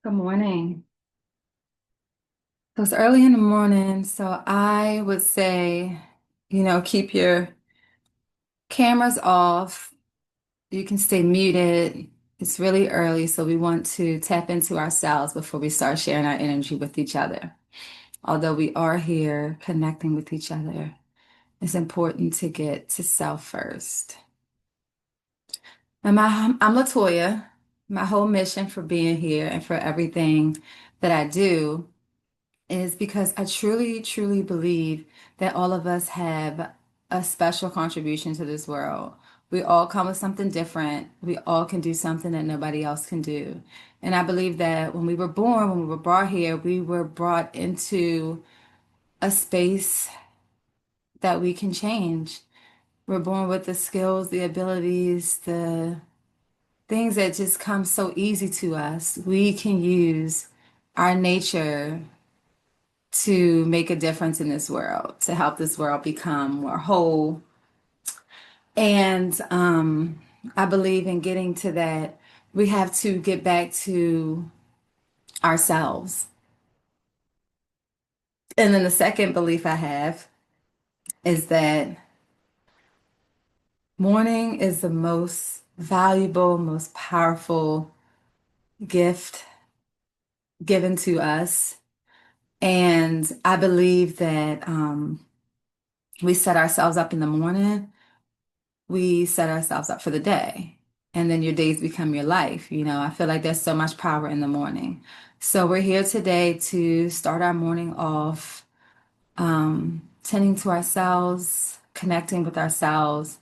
Good morning. So it's early in the morning, so I would say, keep your cameras off. You can stay muted. It's really early, so we want to tap into ourselves before we start sharing our energy with each other. Although we are here connecting with each other, it's important to get to self first. I'm Latoya. My whole mission for being here and for everything that I do is because I truly, truly believe that all of us have a special contribution to this world. We all come with something different. We all can do something that nobody else can do. And I believe that when we were born, when we were brought here, we were brought into a space that we can change. We're born with the skills, the abilities, the things that just come so easy to us. We can use our nature to make a difference in this world, to help this world become more whole. And I believe in getting to that, we have to get back to ourselves. And then the second belief I have is that mourning is the most valuable, most powerful gift given to us. And I believe that we set ourselves up in the morning, we set ourselves up for the day. And then your days become your life. I feel like there's so much power in the morning. So we're here today to start our morning off, tending to ourselves, connecting with ourselves,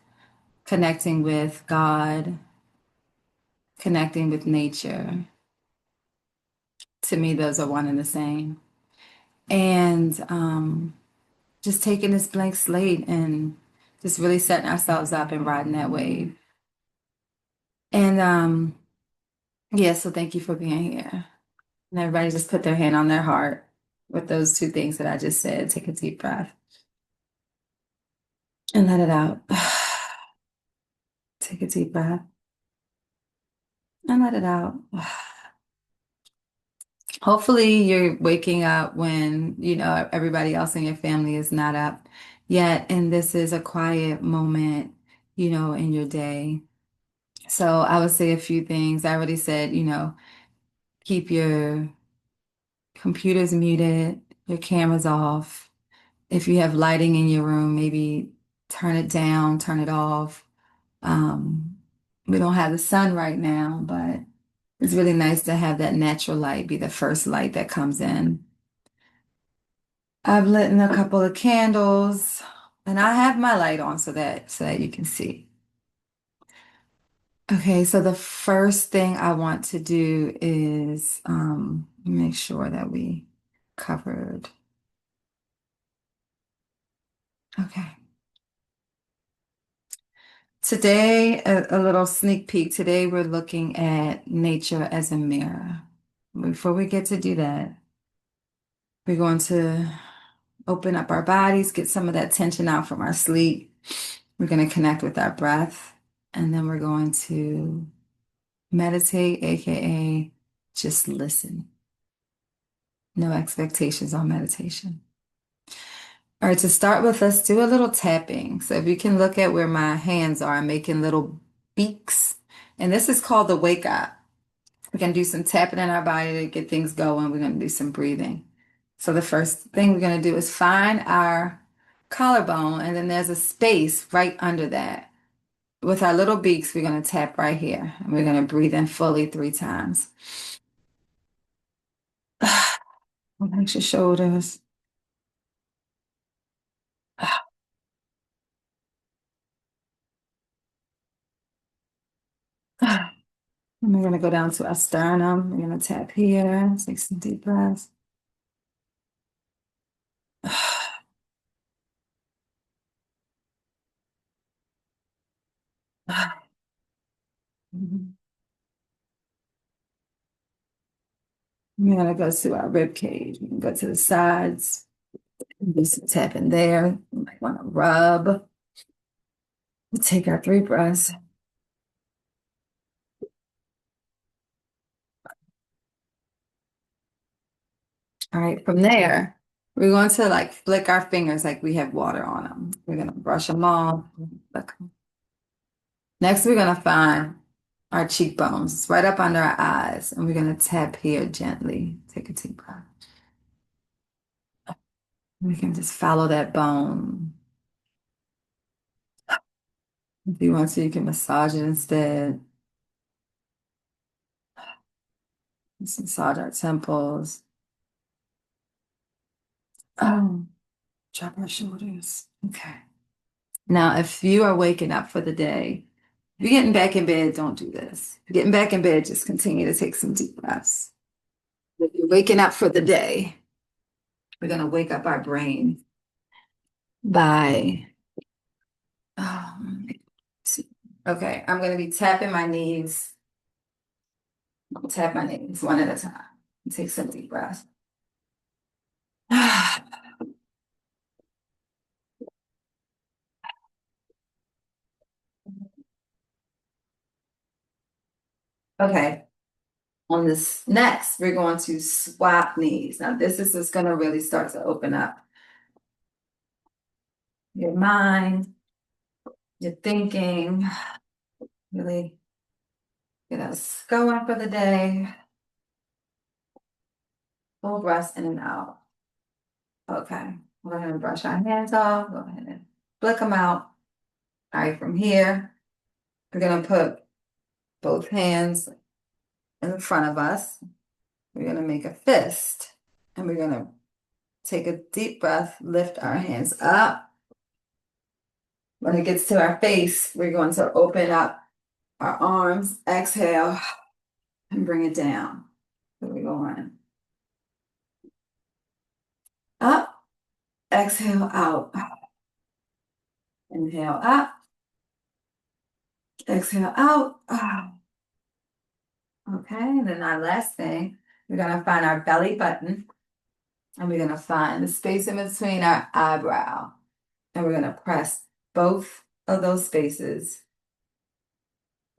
connecting with God, connecting with nature. To me, those are one and the same. And just taking this blank slate and just really setting ourselves up and riding that wave. And yeah, so thank you for being here. And everybody just put their hand on their heart with those two things that I just said. Take a deep breath and let it out. Take a deep breath and let it out. Hopefully, you're waking up when, everybody else in your family is not up yet. And this is a quiet moment, in your day. So I would say a few things. I already said, keep your computers muted, your cameras off. If you have lighting in your room, maybe turn it down, turn it off. Um, we don't have the sun right now, but it's really nice to have that natural light be the first light that comes in. I've lit in a couple of candles, and I have my light on so that you can see. Okay, so the first thing I want to do is make sure that we covered. Okay. Today, a little sneak peek. Today, we're looking at nature as a mirror. Before we get to do that, we're going to open up our bodies, get some of that tension out from our sleep. We're going to connect with our breath, and then we're going to meditate, aka just listen. No expectations on meditation. All right, to start with, let's do a little tapping. So if you can look at where my hands are, I'm making little beaks. And this is called the wake up. We're going to do some tapping in our body to get things going. We're going to do some breathing. So the first thing we're going to do is find our collarbone, and then there's a space right under that. With our little beaks, we're going to tap right here, and we're going to breathe in fully 3 times. Relax your shoulders. And we're going to go down to our sternum. We're going to tap here. Take some deep breaths. We're going to go to our rib cage. We can go to the sides. Do some tapping there. You might want to rub. We'll take our 3 breaths. All right, from there, we're going to like flick our fingers like we have water on them. We're going to brush them off. Flick 'em. Next, we're going to find our cheekbones right up under our eyes, and we're going to tap here gently. Take a deep breath. We can just follow that bone. If you want to, you can massage it instead. Just massage our temples. Oh, drop our shoulders. Okay. Now, if you are waking up for the day, if you're getting back in bed, don't do this. If you're getting back in bed, just continue to take some deep breaths. If you're waking up for the day, we're going to wake up our brain by, um, okay, I'm going to be tapping my knees. I'll tap my knees one at a time. Take some deep breaths. Okay, on this next, we're going to swap knees. Now, this is just going to really start to open up your mind, your thinking, really get us going for the day. Full breaths in and out. Okay, go ahead and brush our hands off. Go ahead and flick them out. All right, from here, we're going to put both hands in front of us. We're going to make a fist, and we're going to take a deep breath, lift our hands up. When it gets to our face, we're going to open up our arms, exhale, and bring it down. So we're going up, exhale out. Inhale up, exhale out. Okay, and then our last thing, we're gonna find our belly button, and we're gonna find the space in between our eyebrow. And we're gonna press both of those spaces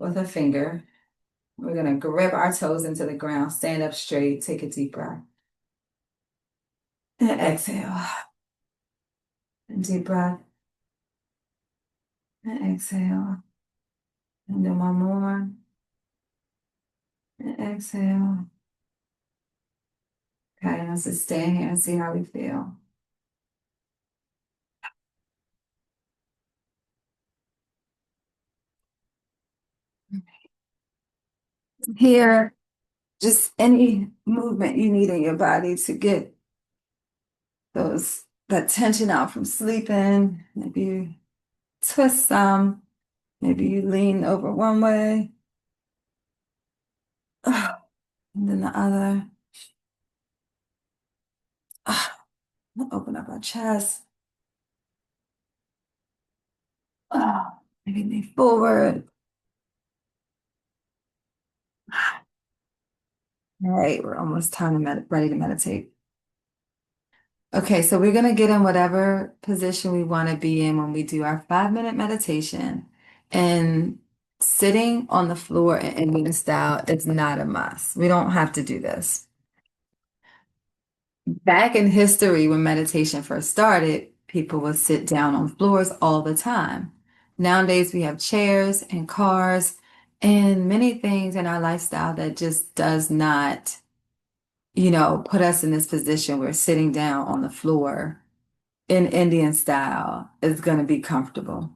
with a finger. We're gonna grip our toes into the ground, stand up straight, take a deep breath. And exhale. And deep breath. And exhale. And then one more. And exhale. Okay, let's just stay here and see how we feel. Here, just any movement you need in your body to get that tension out from sleeping. Maybe you twist some, maybe you lean over one way, and then the other. Open up our chest. Maybe lean forward. All right, we're almost time to ready to meditate. Okay, so we're gonna get in whatever position we want to be in when we do our 5-minute meditation. And sitting on the floor in Indian style is not a must. We don't have to do this. Back in history, when meditation first started, people would sit down on floors all the time. Nowadays, we have chairs and cars and many things in our lifestyle that just does not, put us in this position where sitting down on the floor in Indian style is going to be comfortable.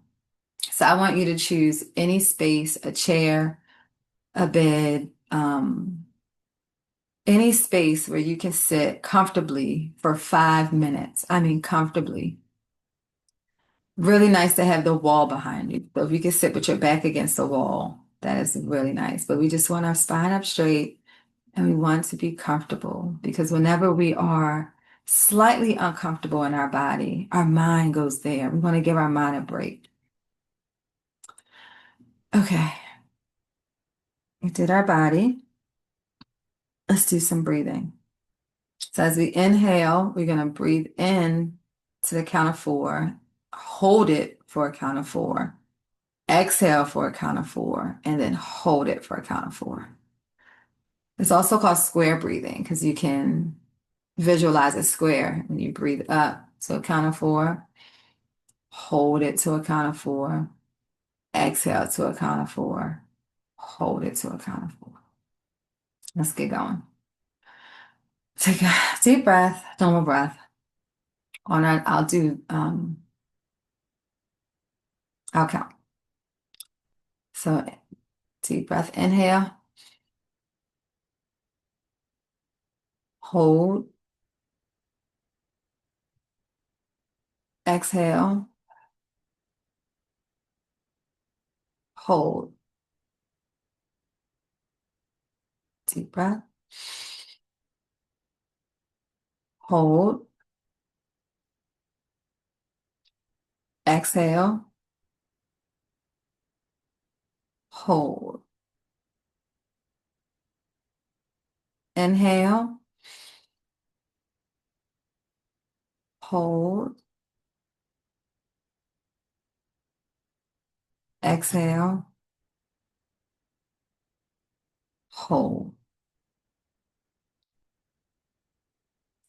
So I want you to choose any space, a chair, a bed, any space where you can sit comfortably for 5 minutes. I mean, comfortably. Really nice to have the wall behind you. So if you can sit with your back against the wall, that is really nice. But we just want our spine up straight and we want to be comfortable because whenever we are slightly uncomfortable in our body, our mind goes there. We want to give our mind a break. Okay, we did our body. Let's do some breathing. So as we inhale, we're going to breathe in to the count of 4, hold it for a count of 4, exhale for a count of 4, and then hold it for a count of 4. It's also called square breathing because you can visualize a square and you breathe up to a count of four, hold it to a count of four, exhale to a count of four, hold it to a count of four. Let's get going. Take a deep breath, normal breath. On that, I'll count. So deep breath, inhale, hold, exhale, hold. Deep breath, hold, exhale, hold. Inhale, hold, exhale, hold.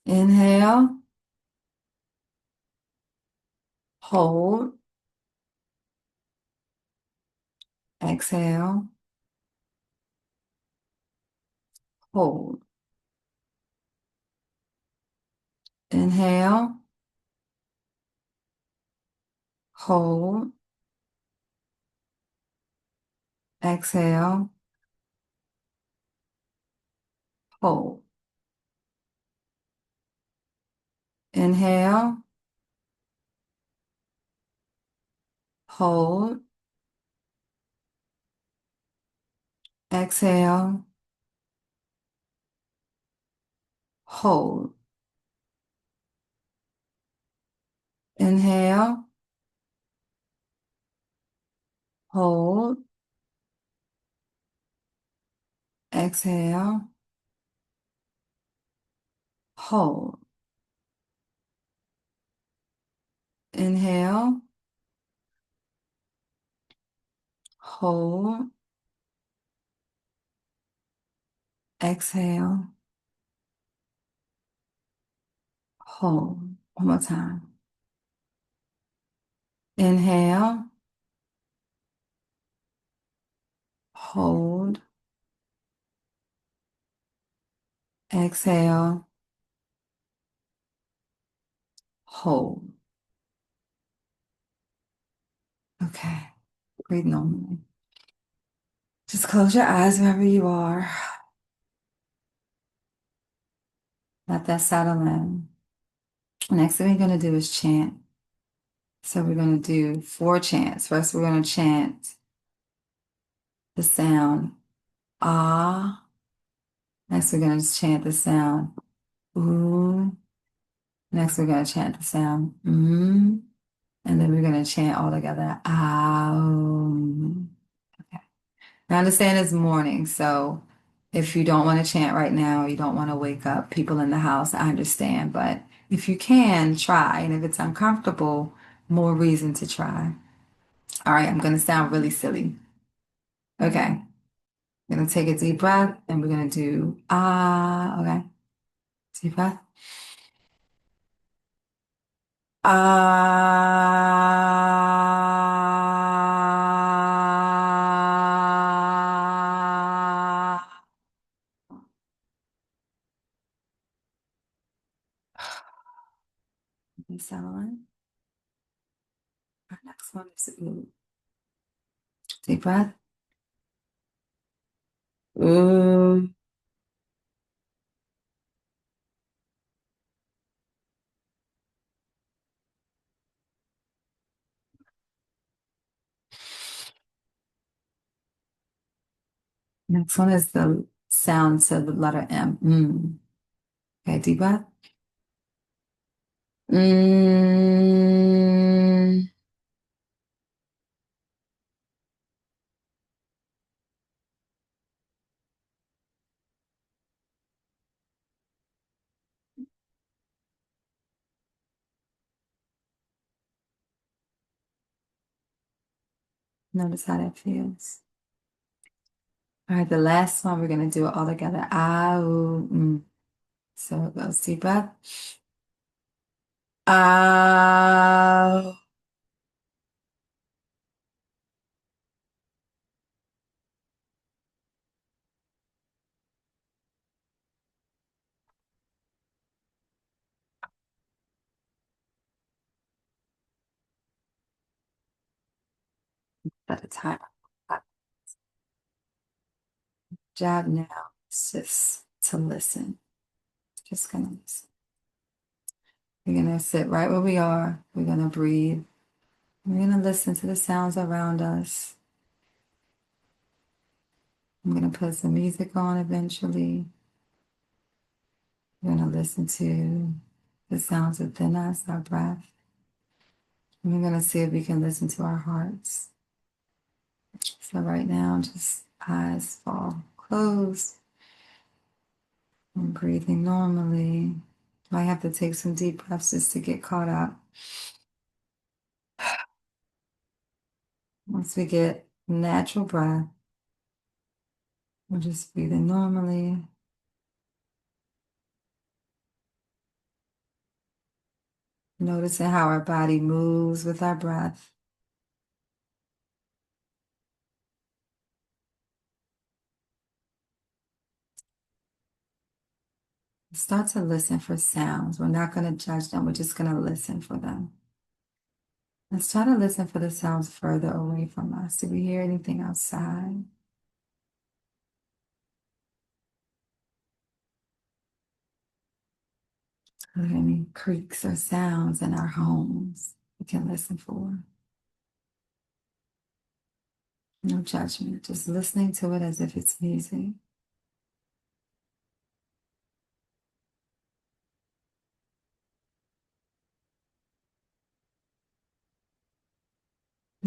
Inhale, hold, exhale, hold. Inhale, hold, exhale, hold. Inhale, hold, exhale, hold. Inhale, hold, exhale, hold. Inhale, hold, exhale, hold. One more time. Inhale, hold, exhale, hold. Okay, breathe normally. Just close your eyes wherever you are. Let that settle in. Next thing we're going to do is chant. So we're going to do 4 chants. First, we're going to chant the sound ah. Next, we're going to chant the sound ooh. Next, we're going to chant the sound mm. And then we're going to chant all together ow. Okay. I understand it's morning, so if you don't want to chant right now, you don't want to wake up people in the house, I understand. But if you can, try. And if it's uncomfortable, more reason to try. All right, I'm going to sound really silly. Okay. I'm going to take a deep breath and we're going to do ah. Okay. Deep breath. Ah. Settle in. Our next one is ooh. Deep breath. Ooh. Next one is the sound to the letter M. Mm. Okay, deep breath. Mm. Notice how that feels. All right, the last one, we're going to do it all together. Ah, ooh, mm. So it goes deep breath. Out. At a time. Job now is just to listen. Just gonna listen. We're gonna sit right where we are. We're gonna breathe. We're gonna listen to the sounds around us. I'm gonna put some music on eventually. We're gonna listen to the sounds within us, our breath. And we're gonna see if we can listen to our hearts. So right now, just eyes fall closed. I'm breathing normally. I have to take some deep breaths just to get caught up. Once we get natural breath, we're just breathing normally. Noticing how our body moves with our breath. Start to listen for sounds. We're not going to judge them. We're just going to listen for them. Let's try to listen for the sounds further away from us. Do we hear anything outside? Are there any creaks or sounds in our homes we can listen for? No judgment, just listening to it as if it's music.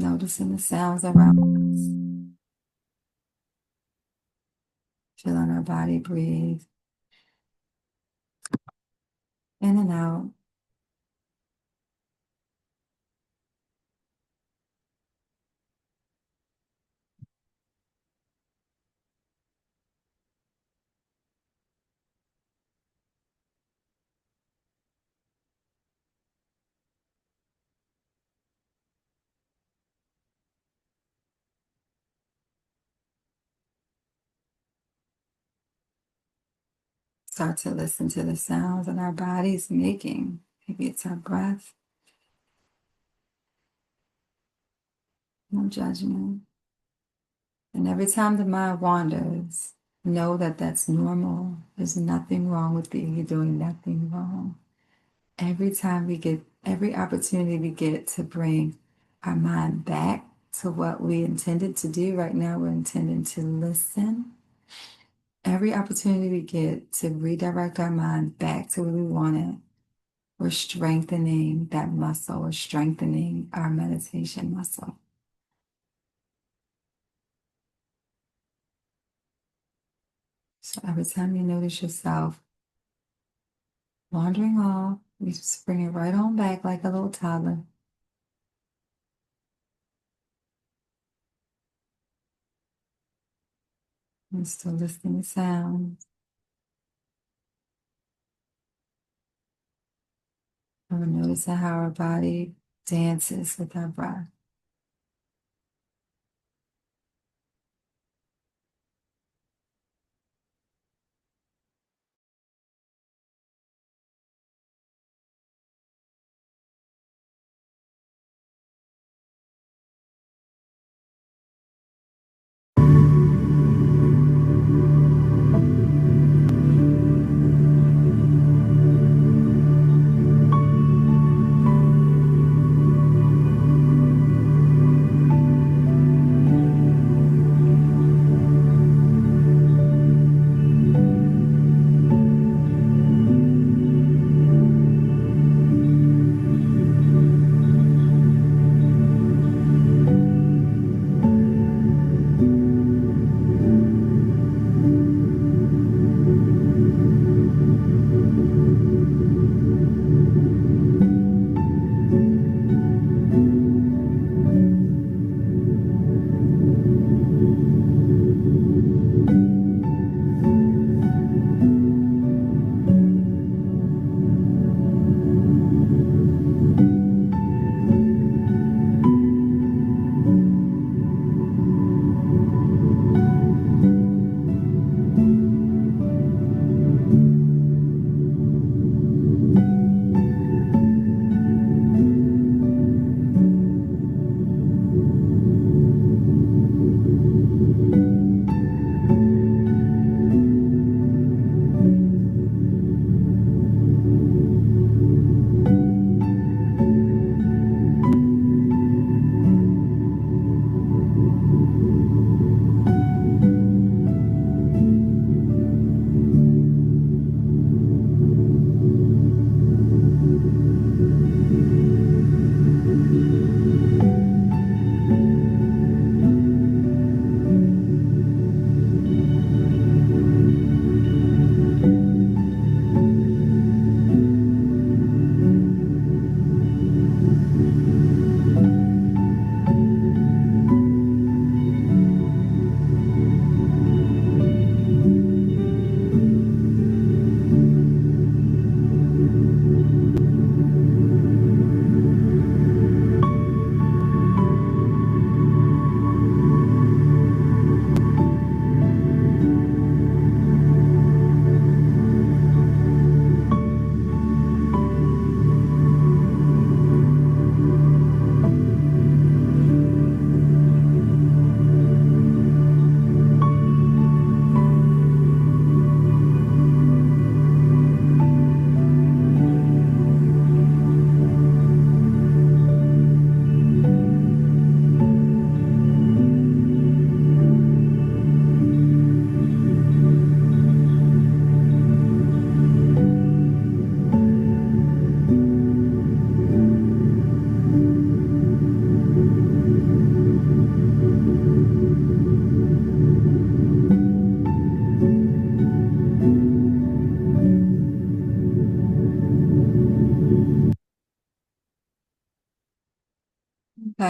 Noticing the sounds around us. Feeling our body breathe in and out. Start to listen to the sounds that our body's making. Maybe it's our breath. No judgment. And every time the mind wanders, know that that's normal. There's nothing wrong with you. You're doing nothing wrong. Every time we get, every opportunity we get to bring our mind back to what we intended to do right now, we're intending to listen. Every opportunity we get to redirect our mind back to where we want it, we're strengthening that muscle. We're strengthening our meditation muscle. So every time you notice yourself wandering off, you just bring it right on back like a little toddler. And still listening to sounds. And we're noticing how our body dances with our breath.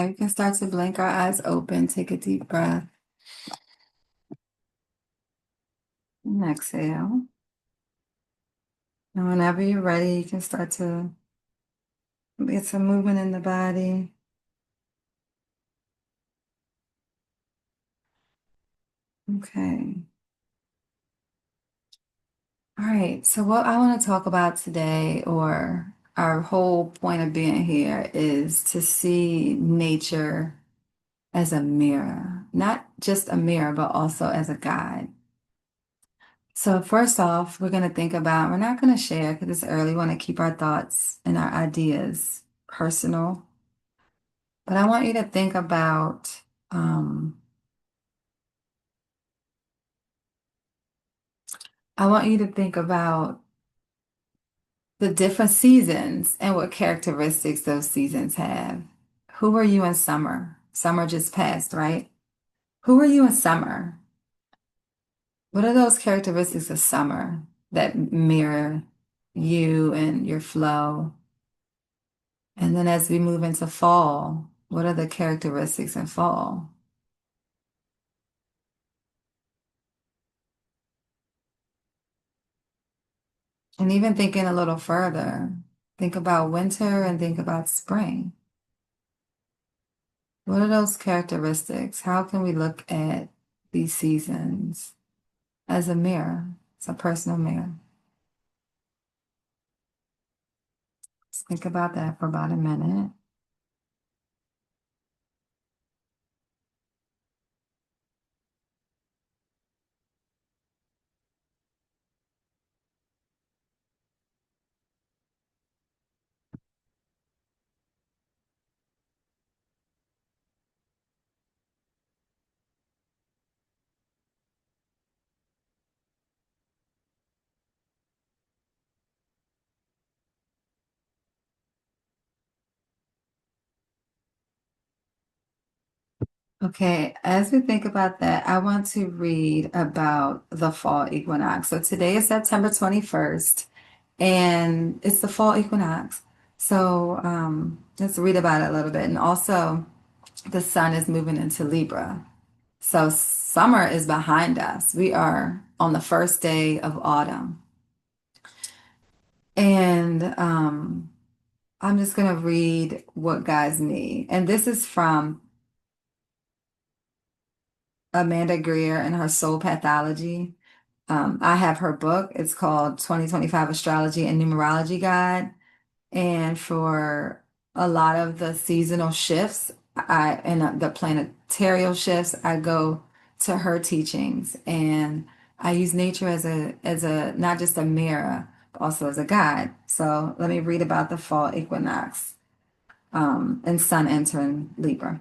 we can start to blink our eyes open. Take a deep breath and exhale. And whenever you're ready, you can start to get some movement in the body. Okay. All right. So what I want to talk about today, or our whole point of being here, is to see nature as a mirror, not just a mirror, but also as a guide. So first off, we're going to think about, we're not going to share because it's early. We want to keep our thoughts and our ideas personal. But I want you to think about I want you to think about the different seasons and what characteristics those seasons have. Who were you in summer? Summer just passed, right? Who were you in summer? What are those characteristics of summer that mirror you and your flow? And then as we move into fall, what are the characteristics in fall? And even thinking a little further, think about winter and think about spring. What are those characteristics? How can we look at these seasons as a mirror? It's a personal mirror. Let's think about that for about a minute. Okay, as we think about that, I want to read about the fall equinox. So today is September 21st, and it's the fall equinox. So let's read about it a little bit. And also, the sun is moving into Libra. So summer is behind us. We are on the first day of autumn. And I'm just going to read what guides me. And this is from Amanda Greer and her Soul Pathology. I have her book. It's called 2025 Astrology and Numerology Guide. And for a lot of the seasonal shifts, the planetarial shifts, I go to her teachings, and I use nature as a not just a mirror, but also as a guide. So let me read about the fall equinox, and sun entering Libra.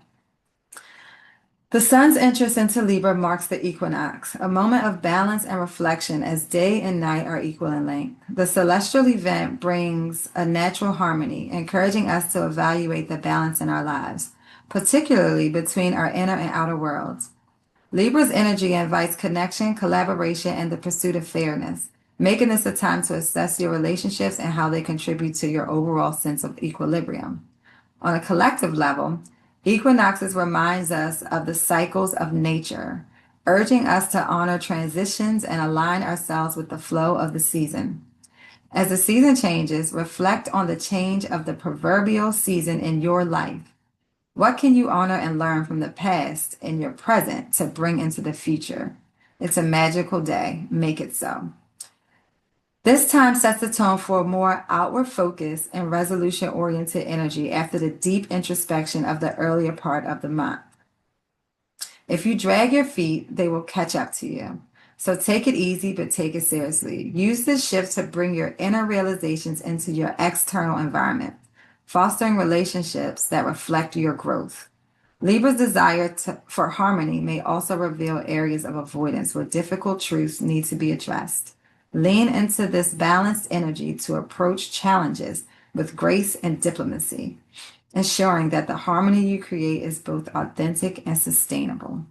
The sun's entrance into Libra marks the equinox, a moment of balance and reflection as day and night are equal in length. The celestial event brings a natural harmony, encouraging us to evaluate the balance in our lives, particularly between our inner and outer worlds. Libra's energy invites connection, collaboration, and the pursuit of fairness, making this a time to assess your relationships and how they contribute to your overall sense of equilibrium. On a collective level, equinoxes reminds us of the cycles of nature, urging us to honor transitions and align ourselves with the flow of the season. As the season changes, reflect on the change of the proverbial season in your life. What can you honor and learn from the past in your present to bring into the future? It's a magical day. Make it so. This time sets the tone for a more outward focus and resolution oriented energy after the deep introspection of the earlier part of the month. If you drag your feet, they will catch up to you. So take it easy, but take it seriously. Use this shift to bring your inner realizations into your external environment, fostering relationships that reflect your growth. Libra's for harmony may also reveal areas of avoidance where difficult truths need to be addressed. Lean into this balanced energy to approach challenges with grace and diplomacy, ensuring that the harmony you create is both authentic and sustainable.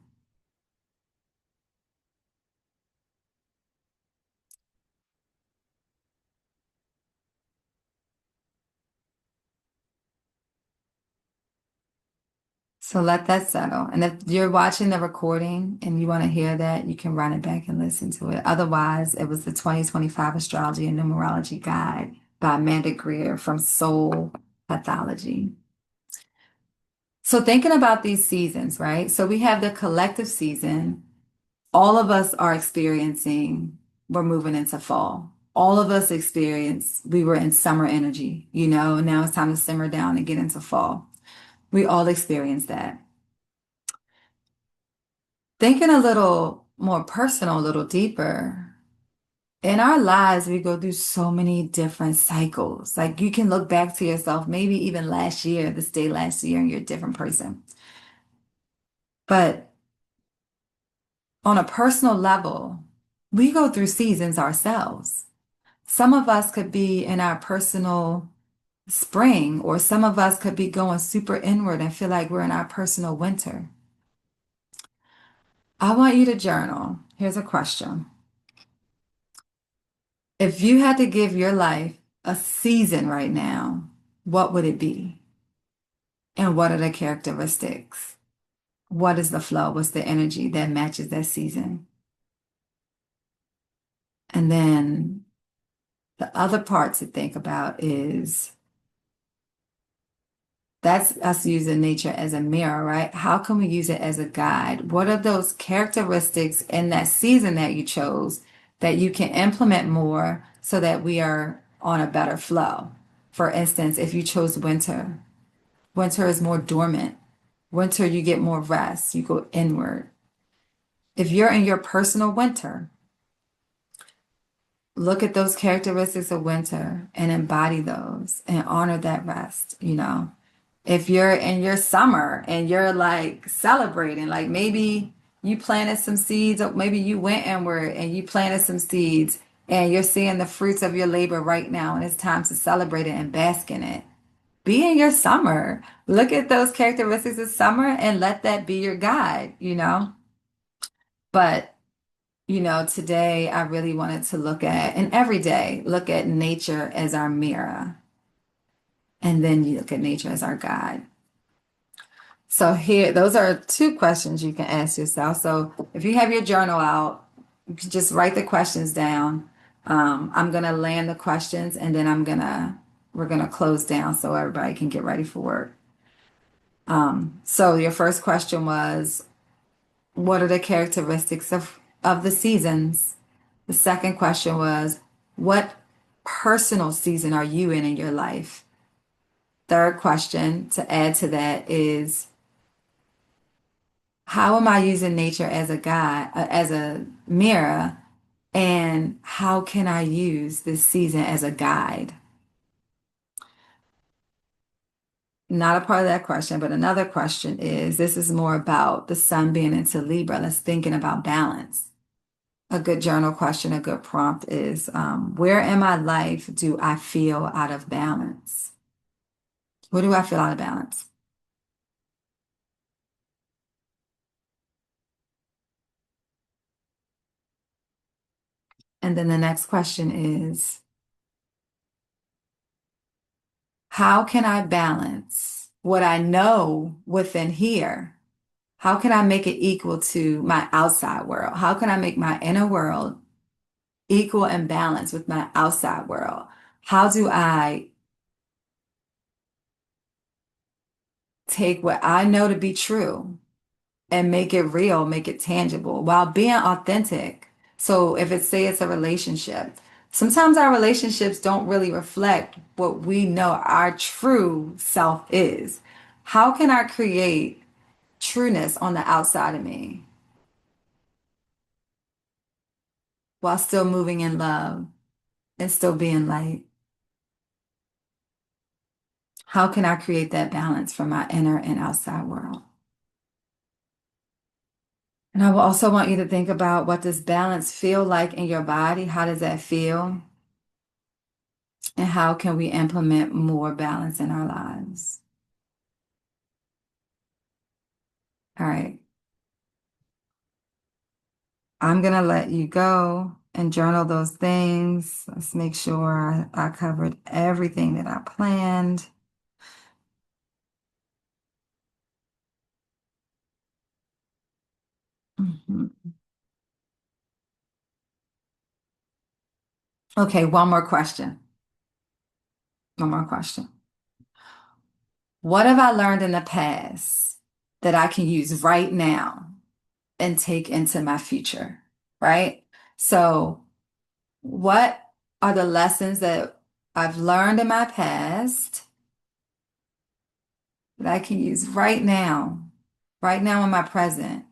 So let that settle. And if you're watching the recording and you want to hear that, you can run it back and listen to it. Otherwise, it was the 2025 Astrology and Numerology Guide by Amanda Greer from Soul Pathology. So thinking about these seasons, right? So we have the collective season. All of us are experiencing, we're moving into fall. All of us experience, we were in summer energy, now it's time to simmer down and get into fall. We all experience that. Thinking a little more personal, a little deeper, in our lives, we go through so many different cycles. Like you can look back to yourself, maybe even last year, this day last year, and you're a different person. But on a personal level, we go through seasons ourselves. Some of us could be in our personal spring, or some of us could be going super inward and feel like we're in our personal winter. I want you to journal. Here's a question. If you had to give your life a season right now, what would it be? And what are the characteristics? What is the flow? What's the energy that matches that season? And then the other part to think about is that's us using nature as a mirror, right? How can we use it as a guide? What are those characteristics in that season that you chose that you can implement more so that we are on a better flow? For instance, if you chose winter, winter is more dormant. Winter, you get more rest, you go inward. If you're in your personal winter, look at those characteristics of winter and embody those and honor that rest. If you're in your summer and you're like celebrating, like maybe you planted some seeds, or maybe you went inward and you planted some seeds and you're seeing the fruits of your labor right now, and it's time to celebrate it and bask in it. Be in your summer. Look at those characteristics of summer and let that be your guide. But today I really wanted to look at, and every day, look at nature as our mirror. And then you look at nature as our guide. So here, those are two questions you can ask yourself. So if you have your journal out, you can just write the questions down. I'm gonna land the questions, and then we're gonna close down so everybody can get ready for work. So your first question was, what are the characteristics of the seasons? The second question was, what personal season are you in your life? Third question to add to that is, how am I using nature as a guide, as a mirror, and how can I use this season as a guide? Not a part of that question, but another question is, this is more about the sun being into Libra. Let's thinking about balance. A good journal question, a good prompt is, where in my life do I feel out of balance? Where do I feel out of balance? And then the next question is, how can I balance what I know within here? How can I make it equal to my outside world? How can I make my inner world equal and balanced with my outside world? How do I take what I know to be true and make it real, make it tangible while being authentic? So if it's, say it's a relationship, sometimes our relationships don't really reflect what we know our true self is. How can I create trueness on the outside of me while still moving in love and still being light? How can I create that balance for my inner and outside world? And I will also want you to think about, what does balance feel like in your body? How does that feel? And how can we implement more balance in our lives? All right. I'm going to let you go and journal those things. Let's make sure I covered everything that I planned. Mhm. Okay, one more question. One more question. What have I learned in the past that I can use right now and take into my future? Right? So, what are the lessons that I've learned in my past that I can use right now in my present,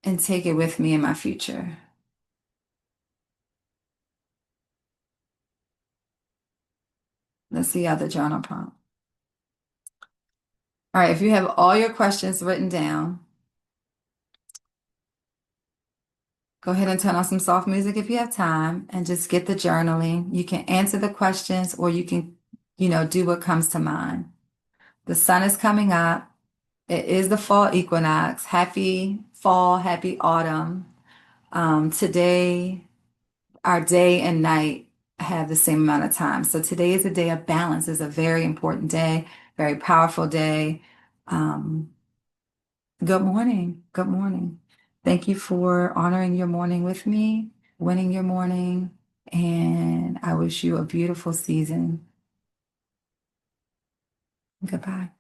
and take it with me in my future? Let's see other journal prompt. All right, if you have all your questions written down, go ahead and turn on some soft music if you have time and just get the journaling. You can answer the questions or you can, do what comes to mind. The sun is coming up. It is the fall equinox. Happy fall, happy autumn. Today, our day and night have the same amount of time. So today is a day of balance. It's a very important day, very powerful day. Um, Good morning. Good morning. Thank you for honoring your morning with me, winning your morning, and I wish you a beautiful season. Goodbye.